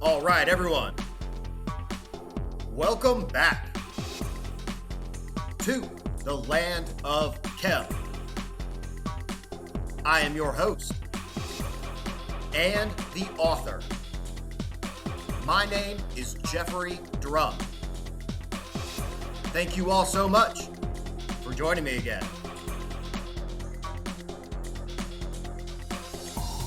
All right, everyone. Welcome back to the land of Chem. I am your host and the author. My name is Jeffrey Drum. Thank you all so much for joining me again.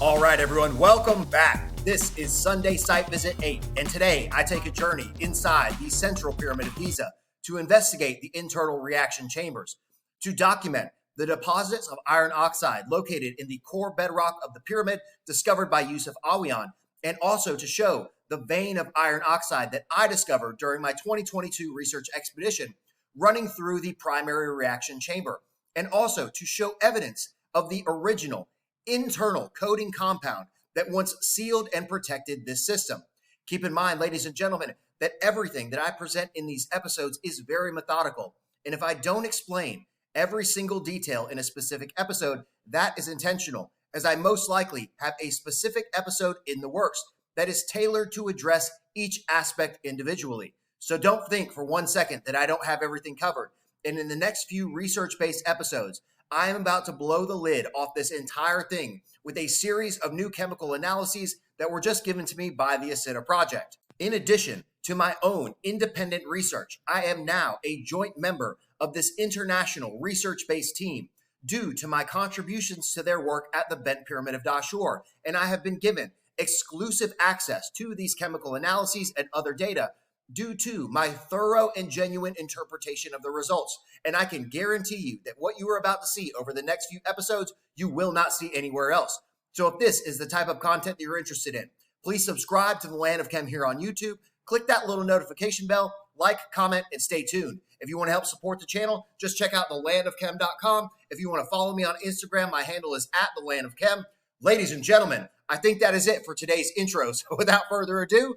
All right, everyone, welcome back. This is Sunday Site Visit 8, and today I take a journey inside the Central Pyramid of Giza to investigate the internal reaction chambers, to document the deposits of iron oxide located in the core bedrock of the pyramid discovered by use of Awian, and also to show the vein of iron oxide that I discovered during my 2022 research expedition running through the primary reaction chamber, and also to show evidence of the original internal coating compound that once sealed and protected this system. Keep in mind, ladies and gentlemen, that everything that I present in these episodes is very methodical. And if I don't explain every single detail in a specific episode, that is intentional, as I most likely have a specific episode in the works that is tailored to address each aspect individually. So don't think for 1 second that I don't have everything covered. And in the next few research-based episodes, I am about to blow the lid off this entire thing with a series of new chemical analyses that were just given to me by the Isida Project. In addition to my own independent research, I am now a joint member of this international research-based team due to my contributions to their work at the Bent Pyramid of Dashur, and I have been given exclusive access to these chemical analyses and other data due to my thorough and genuine interpretation of the results. And I can guarantee you that what you are about to see over the next few episodes, you will not see anywhere else. So if this is the type of content that you're interested in, please subscribe to the Land of Chem here on YouTube. Click that little notification bell, like, comment, and stay tuned. If you want to help support the channel, just check out thelandofchem.com. If you want to follow me on Instagram, my handle is @thelandofchem. Ladies and gentlemen, I think that is it for today's intro. So without further ado,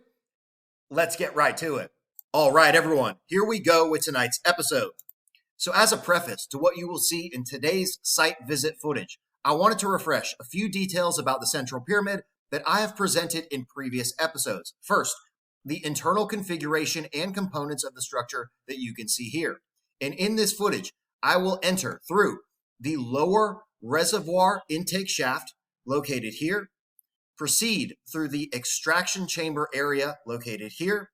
let's get right to it. All right, everyone, here we go with tonight's episode. So as a preface to what you will see in today's site visit footage, I wanted to refresh a few details about the Central Pyramid that I have presented in previous episodes. First, the internal configuration and components of the structure that you can see here. And in this footage, I will enter through the lower reservoir intake shaft located here, proceed through the extraction chamber area located here,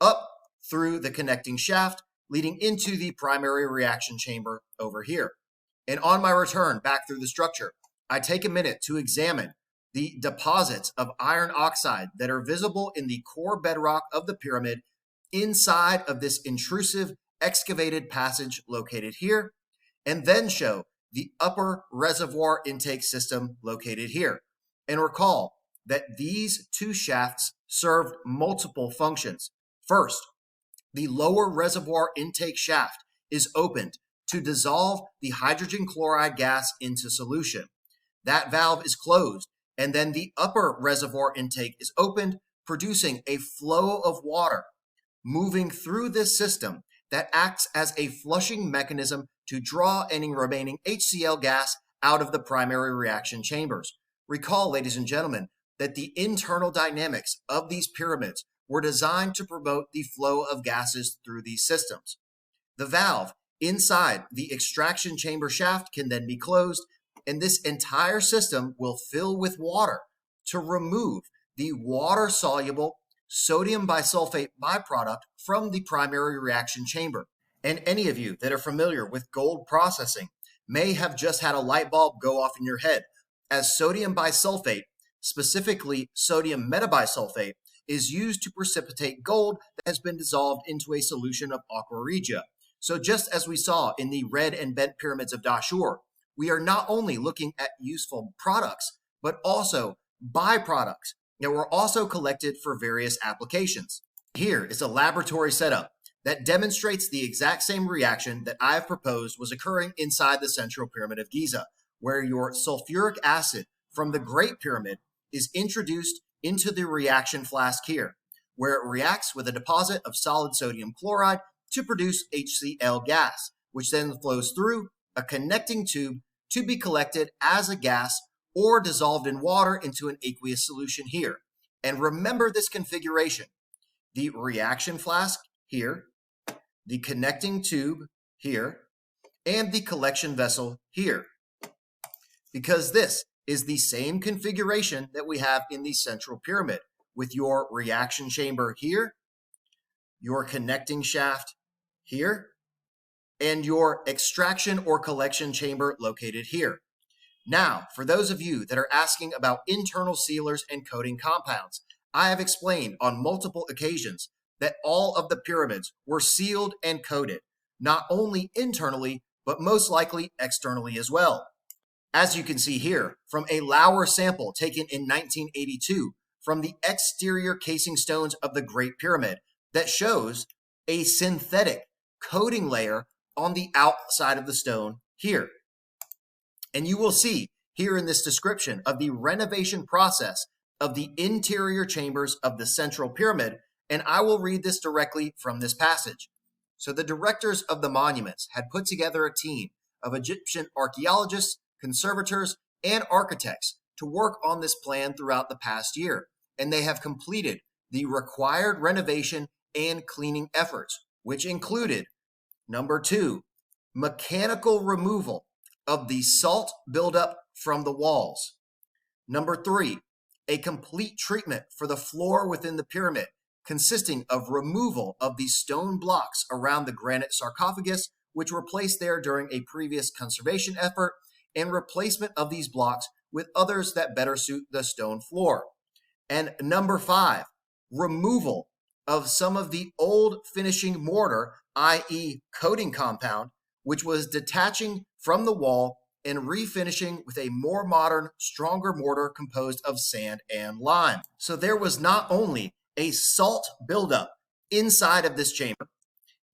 up through the connecting shaft, leading into the primary reaction chamber over here. And on my return back through the structure, I take a minute to examine the deposits of iron oxide that are visible in the core bedrock of the pyramid inside of this intrusive excavated passage located here, and then show the upper reservoir intake system located here. And recall that these two shafts served multiple functions. First, the lower reservoir intake shaft is opened to dissolve the hydrogen chloride gas into solution. That valve is closed, and then the upper reservoir intake is opened, producing a flow of water moving through this system that acts as a flushing mechanism to draw any remaining HCl gas out of the primary reaction chambers. Recall, ladies and gentlemen, that the internal dynamics of these pyramids were designed to promote the flow of gases through these systems. The valve inside the extraction chamber shaft can then be closed, and this entire system will fill with water to remove the water-soluble sodium bisulfate byproduct from the primary reaction chamber. And any of you that are familiar with gold processing may have just had a light bulb go off in your head, as sodium bisulfate, specifically sodium metabisulfate, is used to precipitate gold that has been dissolved into a solution of aqua regia. So just as we saw in the red and bent pyramids of Dashur, we are not only looking at useful products, but also byproducts that were also collected for various applications. Here is a laboratory setup that demonstrates the exact same reaction that I have proposed was occurring inside the Central Pyramid of Giza, where your sulfuric acid from the Great Pyramid is introduced into the reaction flask here, where it reacts with a deposit of solid sodium chloride to produce HCl gas, which then flows through a connecting tube to be collected as a gas or dissolved in water into an aqueous solution here. And remember this configuration: the reaction flask here, the connecting tube here, and the collection vessel here, because this is the same configuration that we have in the central pyramid, with your reaction chamber here, your connecting shaft here, and your extraction or collection chamber located here. Now, for those of you that are asking about internal sealers and coating compounds, I have explained on multiple occasions that all of the pyramids were sealed and coated, not only internally, but most likely externally as well. As you can see here, from a Lauer sample taken in 1982 from the exterior casing stones of the Great Pyramid that shows a synthetic coating layer on the outside of the stone here. And you will see here in this description of the renovation process of the interior chambers of the central pyramid, and I will read this directly from this passage. So the directors of the monuments had put together a team of Egyptian archaeologists, conservators, and architects to work on this plan throughout the past year, and they have completed the required renovation and cleaning efforts, which included, number 2, mechanical removal of the salt buildup from the walls. Number 3, a complete treatment for the floor within the pyramid, consisting of removal of the stone blocks around the granite sarcophagus, which were placed there during a previous conservation effort, and replacement of these blocks with others that better suit the stone floor. And number 5, removal of some of the old finishing mortar, i.e. coating compound, which was detaching from the wall and refinishing with a more modern, stronger mortar composed of sand and lime. So there was not only a salt buildup inside of this chamber,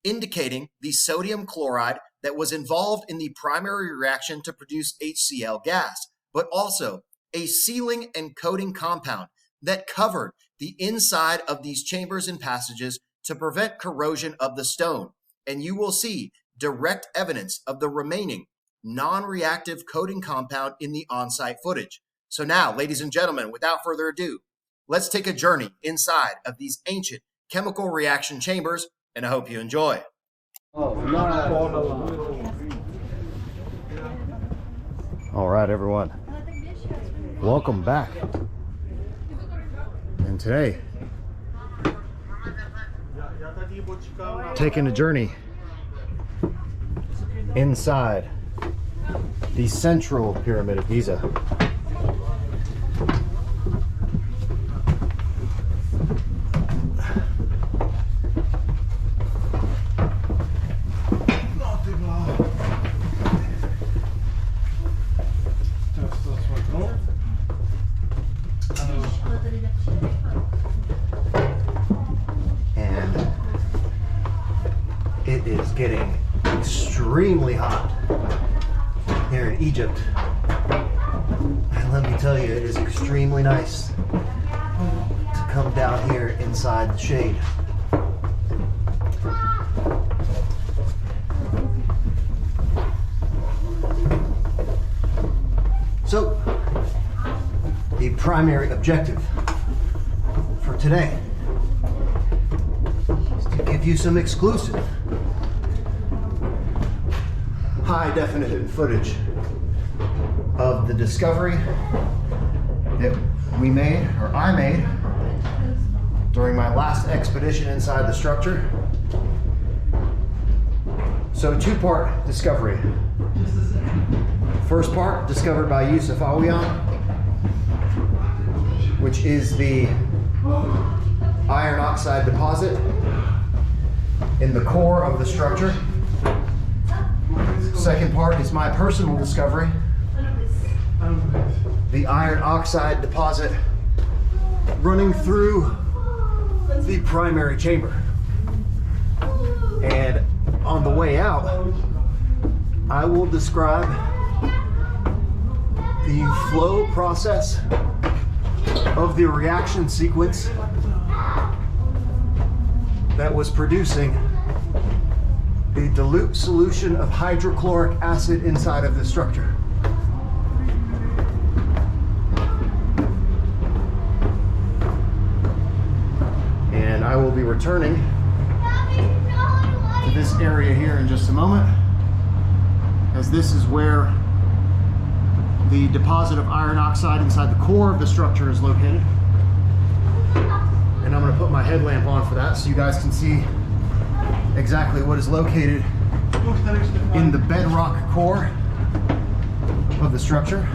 indicating the sodium chloride that was involved in the primary reaction to produce HCl gas, but also a sealing and coating compound that covered the inside of these chambers and passages to prevent corrosion of the stone. And you will see direct evidence of the remaining non-reactive coating compound in the on-site footage. So now, ladies and gentlemen, without further ado, let's take a journey inside of these ancient chemical reaction chambers, and I hope you enjoy. All right, everyone. Welcome back. And today, taking a journey inside the central pyramid of Giza. And it is getting extremely hot here in Egypt, and let me tell you, it is extremely nice to come down here inside the shade. So, the primary objective for today is to give you some exclusive high-definition footage of the discovery that we made, or I made, during my last expedition inside the structure. So, two-part discovery. First part, discovered by Yusuf Awiyan, which is the iron oxide deposit in the core of the structure. Second part is my personal discovery, the iron oxide deposit running through the primary chamber. And on the way out, I will describe the flow process of the reaction sequence that was producing the dilute solution of hydrochloric acid inside of the structure. I will be returning to this area here in just a moment, as this is where the deposit of iron oxide inside the core of the structure is located. And I'm going to put my headlamp on for that so you guys can see exactly what is located in the bedrock core of the structure.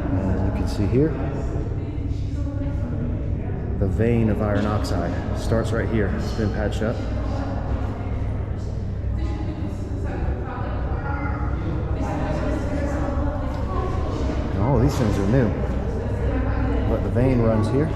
And you can see here, the vein of iron oxide starts right here. It's been patched up. Oh, these things are new. But the vein runs here.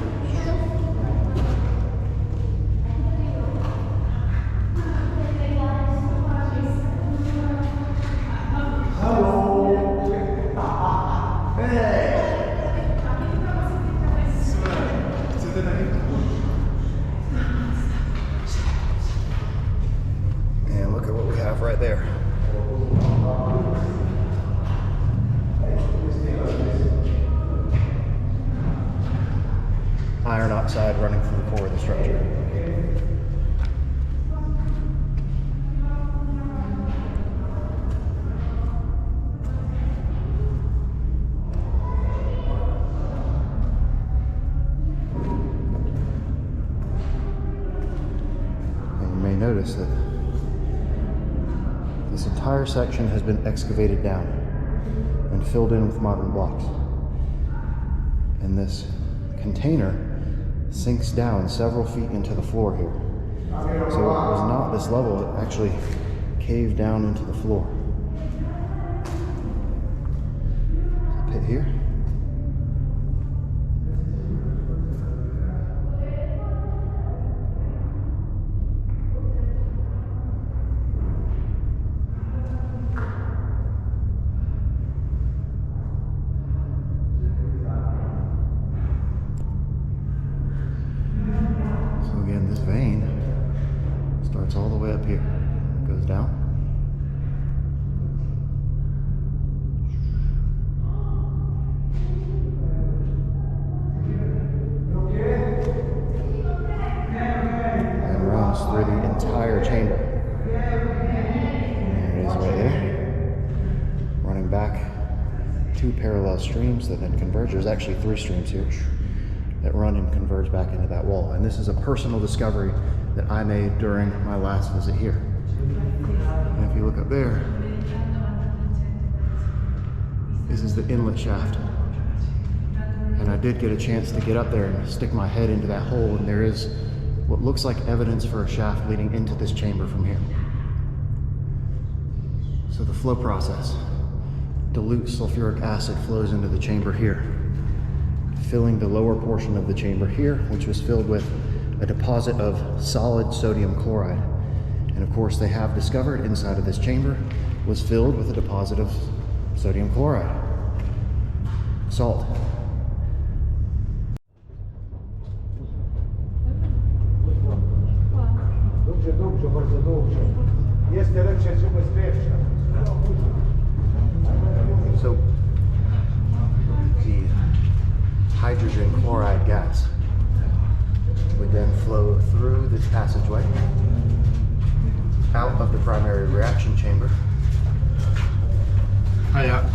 And look at what we have right there. Iron oxide running through the core of the structure. And you may notice that this entire section has been excavated down and filled in with modern blocks. And this container sinks down several feet into the floor here. So it was not this level, it actually caved down into the floor. There's a pit here. This vein starts all the way up here, goes down. And runs through the entire chamber. There it is right there. Running back 2 parallel streams that then converge. There's actually 3 streams here that run and converge back into that wall. And this is a personal discovery that I made during my last visit here. And if you look up there, this is the inlet shaft. And I did get a chance to get up there and stick my head into that hole, and there is what looks like evidence for a shaft leading into this chamber from here. So the flow process, dilute sulfuric acid flows into the chamber here, filling the lower portion of the chamber here, which was filled with a deposit of solid sodium chloride. And of course, they have discovered inside of this chamber was filled with a deposit of sodium chloride, salt. So the hydrogen chloride gas would then flow through this passageway out of the primary reaction chamber. Hiya.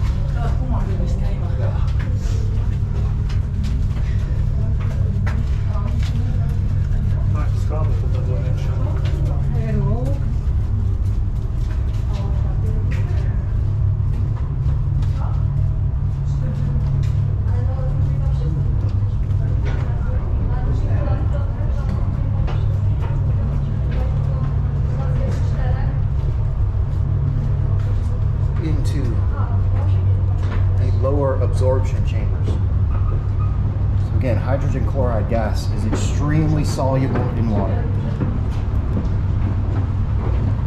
Absorption chambers. So again, hydrogen chloride gas is extremely soluble in water.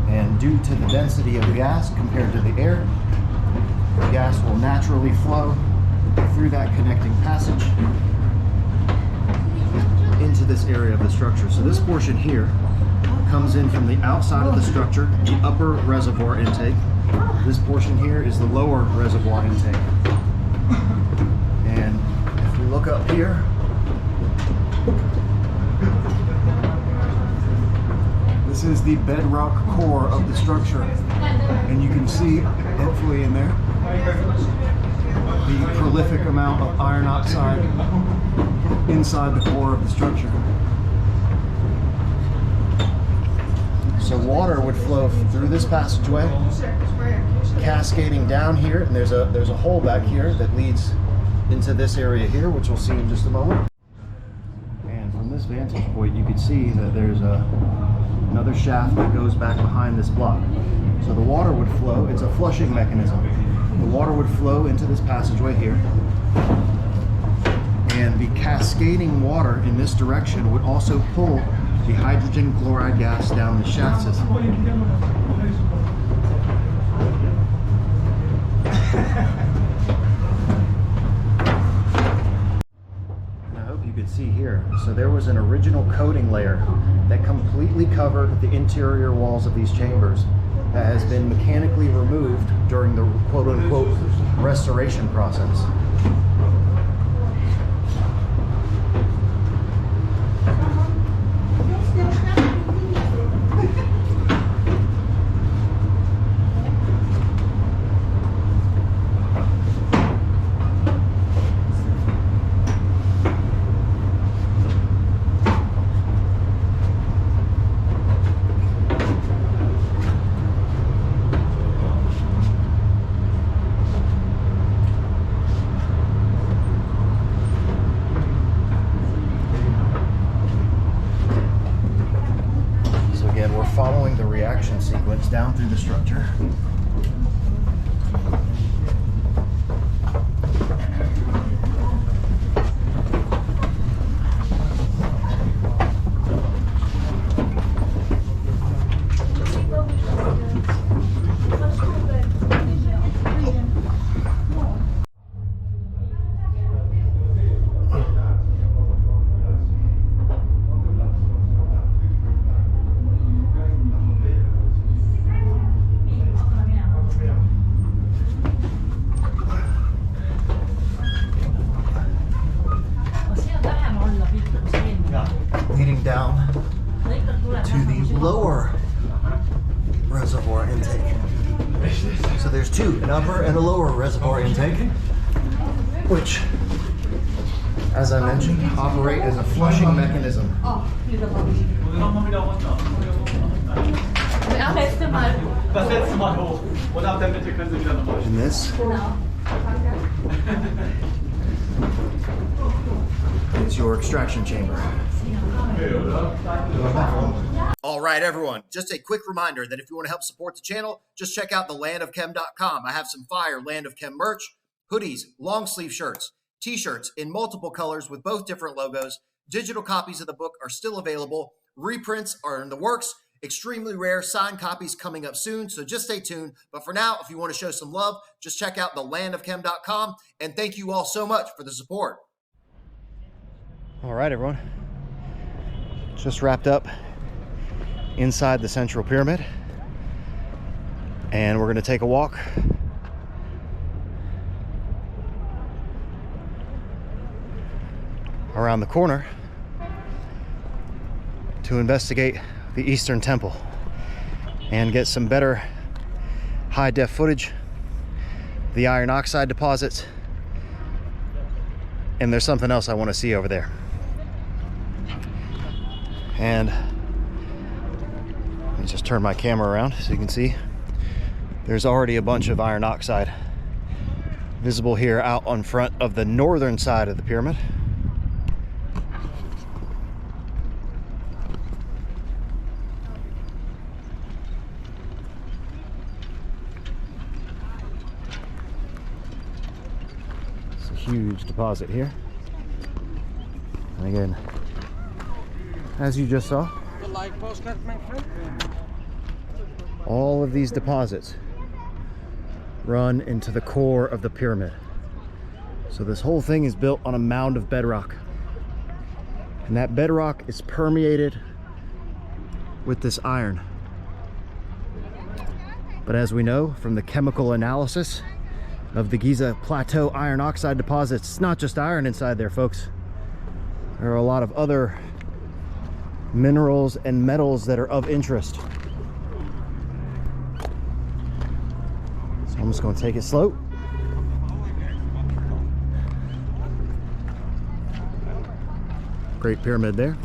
And due to the density of the gas compared to the air, the gas will naturally flow through that connecting passage into this area of the structure. So this portion here comes in from the outside of the structure, the upper reservoir intake. This portion here is the lower reservoir intake. And if we look up here, this is the bedrock core of the structure. And you can see, hopefully in there, the prolific amount of iron oxide inside the core of the structure. So water would flow through this passageway, cascading down here, and there's a hole back here that leads into this area here, which we'll see in just a moment. And from this vantage point, you can see that there's another shaft that goes back behind this block. So the water would flow, it's a flushing mechanism. The water would flow into this passageway here, and the cascading water in this direction would also pull the hydrogen chloride gas down the shaft system. I hope you could see here. So there was an original coating layer that completely covered the interior walls of these chambers that has been mechanically removed during the quote-unquote restoration process. Following the reaction sequence down through the structure. Leading down to the lower reservoir intake. So there's two, an upper and a lower reservoir intake, which, as I mentioned, operate as a flushing mechanism. And this is your extraction chamber. All right, everyone, just a quick reminder that if you want to help support the channel, just check out thelandofchem.com. I have some fire Land of Chem merch, hoodies, long sleeve shirts, t-shirts in multiple colors with both different logos. Digital copies of the book are still available. Reprints are in the works. Extremely rare signed copies coming up soon, so just stay tuned. But for now, if you want to show some love, just check out thelandofchem.com. And thank you all so much for the support. All right, everyone. Just wrapped up inside the central pyramid, and we're going to take a walk around the corner to investigate the Eastern Temple and get some better high-def footage, the iron oxide deposits, and there's something else I want to see over there. And let me just turn my camera around so you can see. There's already a bunch of iron oxide visible here out on front of the northern side of the pyramid. It's a huge deposit here. And again, as you just saw, all of these deposits run into the core of the pyramid. So this whole thing is built on a mound of bedrock. And that bedrock is permeated with this iron. But as we know from the chemical analysis of the Giza plateau iron oxide deposits, it's not just iron inside there, folks. There are a lot of other minerals and metals that are of interest. So I'm just going to take it slow. Great pyramid there.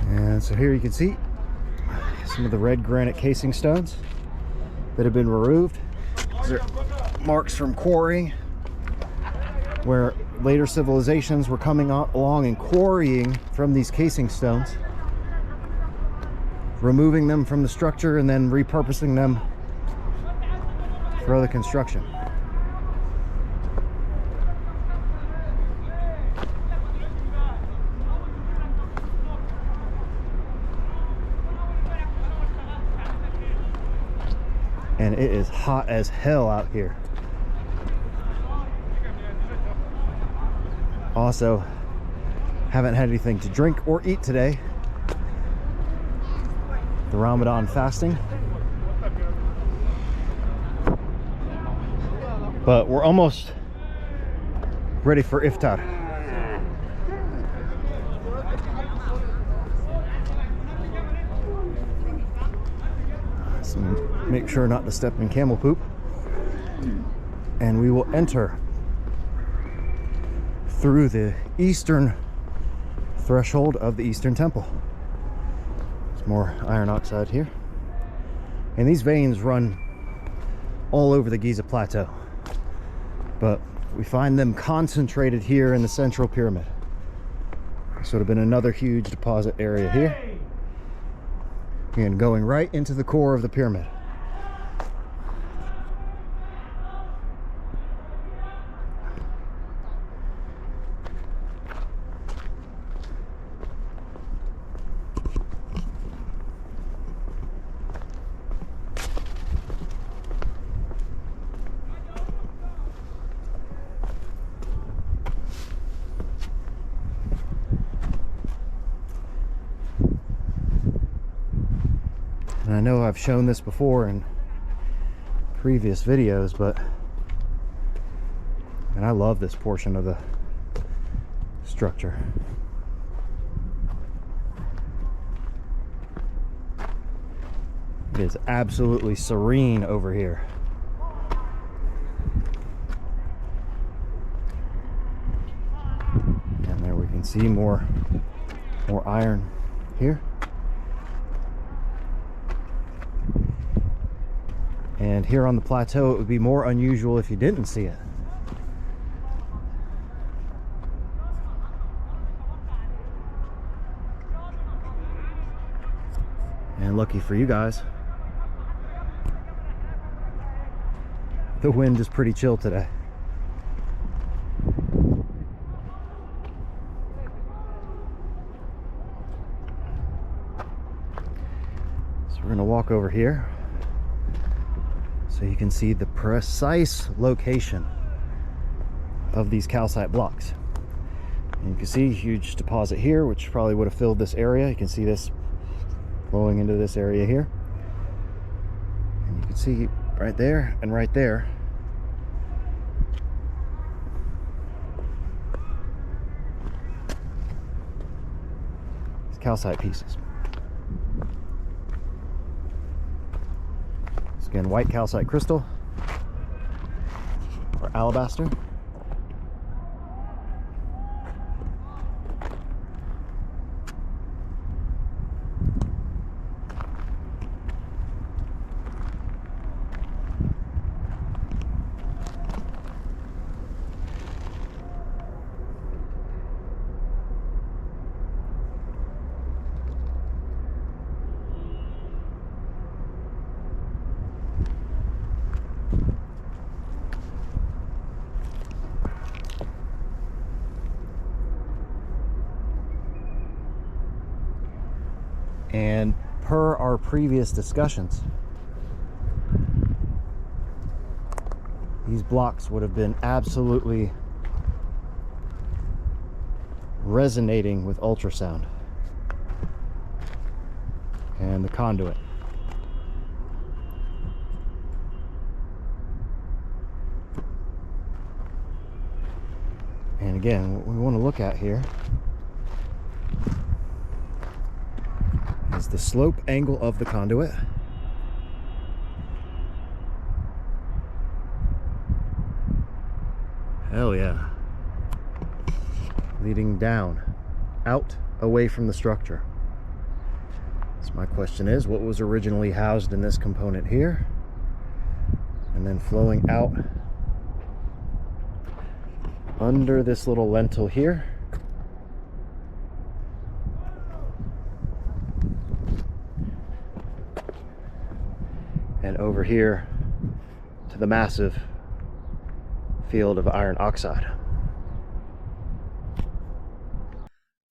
And so here you can see some of the red granite casing stones that have been removed. These are marks from quarrying, where later civilizations were coming along and quarrying from these casing stones, removing them from the structure and then repurposing them for other construction. And it is hot as hell out here. Also, haven't had anything to drink or eat today. The Ramadan fasting. But we're almost ready for iftar. So make sure not to step in camel poop. And we will enter through the eastern threshold of the Eastern Temple. There's more iron oxide here. And these veins run all over the Giza Plateau. But we find them concentrated here in the Central Pyramid. This would have been another huge deposit area here. And going right into the core of the pyramid. And I know I've shown this before in previous videos, but I love this portion of the structure. It is absolutely serene over here. And there we can see more iron here. And here on the plateau, it would be more unusual if you didn't see it. And lucky for you guys, the wind is pretty chill today. So we're gonna walk over here so you can see the precise location of these calcite blocks. And you can see a huge deposit here, which probably would have filled this area. You can see this flowing into this area here. And you can see right there and right there these calcite pieces. Again, white calcite crystal, or alabaster. And per our previous discussions, these blocks would have been absolutely resonating with ultrasound and the conduit. And again, what we want to look at here is the slope angle of the conduit, hell yeah, leading down, out, away from the structure. So my question is, what was originally housed in this component here, and then flowing out under this little lentil here, and over here to the massive field of iron oxide.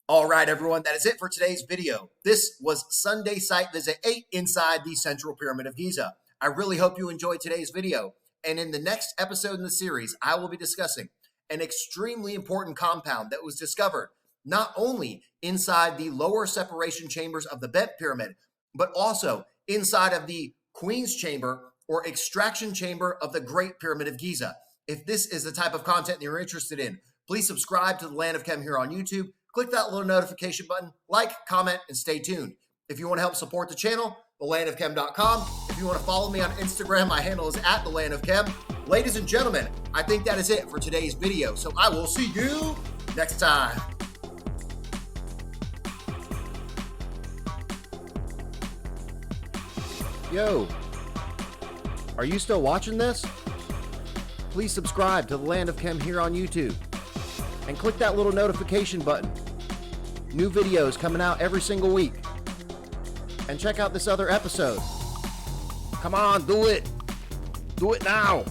All right, everyone, that is it for today's video. This was Sunday Site Visit 8 inside the Central Pyramid of Giza. I really hope you enjoyed today's video. And in the next episode in the series, I will be discussing an extremely important compound that was discovered not only inside the lower separation chambers of the Bent Pyramid, but also inside of the Queen's Chamber or extraction chamber of the Great Pyramid of Giza. If this is the type of content that you're interested in, please subscribe to the Land of Chem here on YouTube. Click that little notification button, like, comment, and stay tuned. If you want to help support the channel, thelandofchem.com. If you want to follow me on Instagram, my handle is @thelandofchem. Ladies and gentlemen, I think that is it for today's video. So I will see you next time. Yo, are you still watching this? Please subscribe to the Land of Chem here on YouTube and click that little notification button. New videos coming out every single week. And check out this other episode. Come on, do it. Do it now.